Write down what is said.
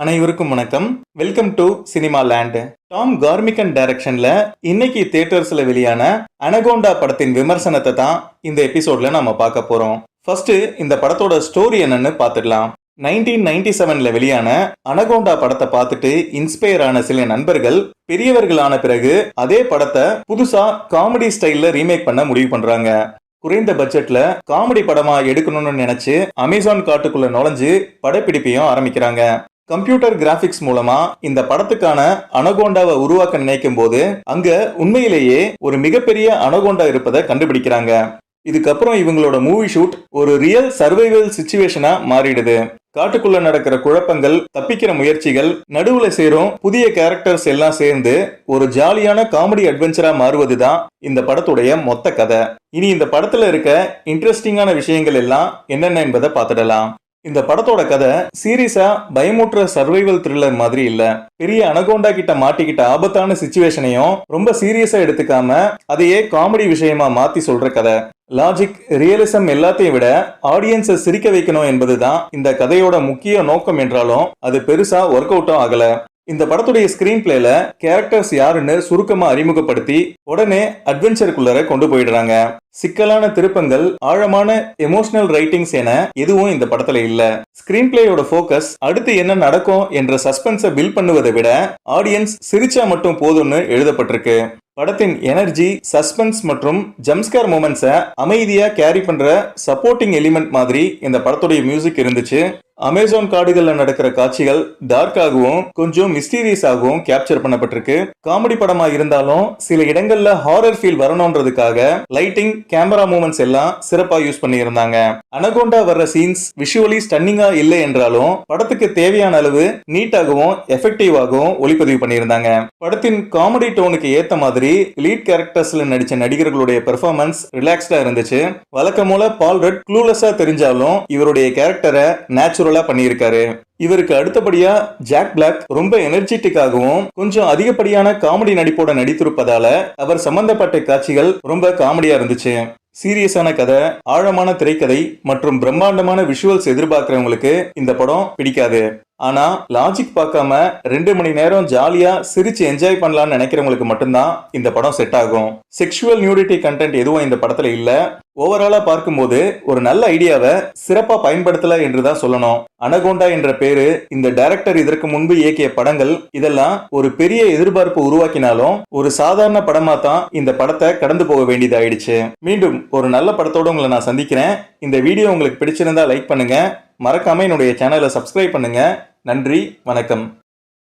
அனைவருக்கும் வணக்கம். Welcome to cinema land. டாம் கார்மிகன் டைரக்ஷன்ல இன்னைக்கு தியேட்டர்ஸ்ல வெளியான அனகோண்டா படத்தின் விமர்சனத்தை தான் இந்த எபிசோட்ல நாம பார்க்க போறோம். ஃபர்ஸ்ட் இந்த படத்தோட ஸ்டோரி என்னன்னு பார்த்துடலாம். 1997ல வெளியான அனகோண்டா படத்தை பார்த்துட்டு இன்ஸ்பயர் ஆன சில நண்பர்கள் பெரியவர்களான பிறகு அதே படத்தை புதுசா காமெடி ஸ்டைல்ல ரீமேக் பண்ண முடிவு பண்றாங்க. குறைந்த பட்ஜெட்ல காமெடி படமா எடுக்கணும்னு நினைச்சு அமேசான் காட்டுக்குள்ள நுழைஞ்சு படப்பிடிப்பையும் ஆரம்பிக்கிறாங்க. கம்ப்யூட்டர் கிராபிக்ஸ் மூலமா இந்த படத்துக்கான அனகோண்டாவை உருவாக்க நினைக்கும் போது அங்க உண்மையிலேயே ஒரு மிகப்பெரிய அனகோண்டா இருப்பதை கண்டுபிடிக்கிறாங்க. இதுக்கப்புறம் இவங்களோட மூவி ஷூட் ஒரு ரியல் சர்வைவல் சிச்சுவேஷனா மாறிடுது. காட்டுக்குள்ள நடக்கிற குழப்பங்கள், தப்பிக்கிற முயற்சிகள், நடுவுல சேரும் புதிய கேரக்டர்ஸ் எல்லாம் சேர்ந்து ஒரு ஜாலியான காமெடி அட்வென்ச்சரா மாறுவதுதான் இந்த படத்துடைய மொத்த கதை. இனி இந்த படத்துல இருக்க இன்ட்ரெஸ்டிங்கான விஷயங்கள் எல்லாம் என்னென்ன என்பதை பார்த்துடலாம். இந்த படத்தோட கதை சீரியஸா பயமுற்ற சர்வைவல் த்ரில்லர் மாதிரி இல்ல. பெரிய அனகோண்டா கிட்ட மாட்டிக்கிட்ட ஆபத்தான சிச்சுவேஷனையும் ரொம்ப சீரியஸா எடுத்துக்காம அதையே காமெடி விஷயமா மாத்தி சொல்ற கதை. லாஜிக், ரியலிசம் எல்லாத்தையும் விட ஆடியன்ஸை சிரிக்க வைக்கணும் என்பதுதான் இந்த கதையோட முக்கிய நோக்கம் என்றாலும் அது பெருசா ஒர்க் அவுட்டும் ஆகல. இந்த படத்துடைய ஸ்கிரீன் பிளேல கேரக்டர்ஸ் யாருன்னு சுருக்கமா அறிமுகப்படுத்தி உடனே அட்வென்ச்சருக்குள்ளர கொண்டு போயிடுறாங்க. சிக்கலான திருப்பங்கள், ஆழமான எமோஷனல் ரைட்டிங்ஸ் என எதுவும் இந்த படத்துல இல்ல. ஸ்கிரீன் பிளேயோட போக்கஸ் அடுத்து என்ன நடக்கும் என்ற சஸ்பென்ஸை பில்ட் பண்ணுவதை விட ஆடியன்ஸ் சிரிச்சா மட்டும் போதும்னு எழுதப்பட்டிருக்கு. படத்தின் எனர்ஜி, சஸ்பென்ஸ் மற்றும் ஜம்ஸ்கேர் மூமெண்ட்ஸை அமைதியா கேரி பண்ற சப்போர்ட்டிங் எலிமெண்ட் மாதிரி இந்த படத்துடைய மியூசிக் இருந்துச்சு. அமேசான் காடுகள்ல நடக்கிற காட்சிகள் டார்க்காகவும் கொஞ்சம் மிஸ்டீரியஸாகவும் கேப்சர் பண்ணப்பட்டிருக்கு. காமெடி படமா இருந்தாலும் சில இடங்கள்ல ஹாரர் ஃபீல் வரணும்ன்றதுக்காக லைட்டிங், கேமரா மூமெண்ட்ஸ் எல்லாம் சிறப்பா யூஸ் பண்ணி இருந்தாங்க. அனகோண்டா வர்ற சீன்ஸ் விஷுவலி ஸ்டன்னிங்கா இல்லை என்றாலும் படத்துக்கு தேவையான அளவு நீட்டாகவும் எஃபெக்டிவாகவும் ஒளிப்பதிவு பண்ணியிருந்தாங்க. படத்தின் காமெடி டோனுக்கு ஏத்த மாதிரி லீட் கேரக்டர்ஸ்ல நடிச்ச நடிகர்களுடைய பெர்ஃபார்மன்ஸ் ரிலாக்ஸ்டா இருந்துச்சு. வழக்கம் போல பால் ரெட் க்ளூலெஸ்ஸா தெரிஞ்சாலும் இவருடைய கேரக்டரை நேச்சுரலா பண்ணியிருக்காரு. இவருக்கு அடுத்தபடியா ஜாக் பிளாக் ரொம்ப எனர்ஜெட்டிக்காகவும் கொஞ்சம் அதிகப்படியான காமெடி நடிப்போட நடித்திருப்பதால அவர் சம்பந்தப்பட்ட காட்சிகள் ரொம்ப காமெடியா இருந்துச்சு. சீரியஸான கதை, ஆழமான திரைக்கதை மற்றும் பிரம்மாண்டமான விஷுவல்ஸ் எதிர்பார்க்கிறவங்களுக்கு இந்த படம் பிடிக்காது. ஆனா லாஜிக் பார்க்காம 2 மணி நேரம் ஜாலியா சிரிச்சு என்ஜாய் பண்ணலாம்னு நினைக்கிறவங்களுக்கு மட்டும்தான் இந்த படம் செட் ஆகும். செக்ஷுவல் நியூடிட்டி கண்டென்ட் எதுவும் இந்த படத்துல இல்ல. ஓவராலா பார்க்கும்போது ஒரு நல்ல ஐடியாவை சிறப்பா பயன்படுத்தல என்றுதான் சொல்லணும். அனகோண்டா என்ற பேரு, இந்த டைரக்டர் இதற்கு முன்பு இயக்கிய படங்கள் இதெல்லாம் ஒரு பெரிய எதிர்பார்ப்பு உருவாக்கினாலும் ஒரு சாதாரண படமா தான் இந்த படத்தை கடந்து போக வேண்டியதாயிடுச்சு. மீண்டும் ஒரு நல்ல படத்தோட உங்களை நான் சந்திக்கிறேன். இந்த வீடியோ உங்களுக்கு பிடிச்சிருந்தா லைக் பண்ணுங்க, மறக்காம என்னுடைய சேனலை சப்ஸ்கிரைப் பண்ணுங்க. நன்றி, வணக்கம்.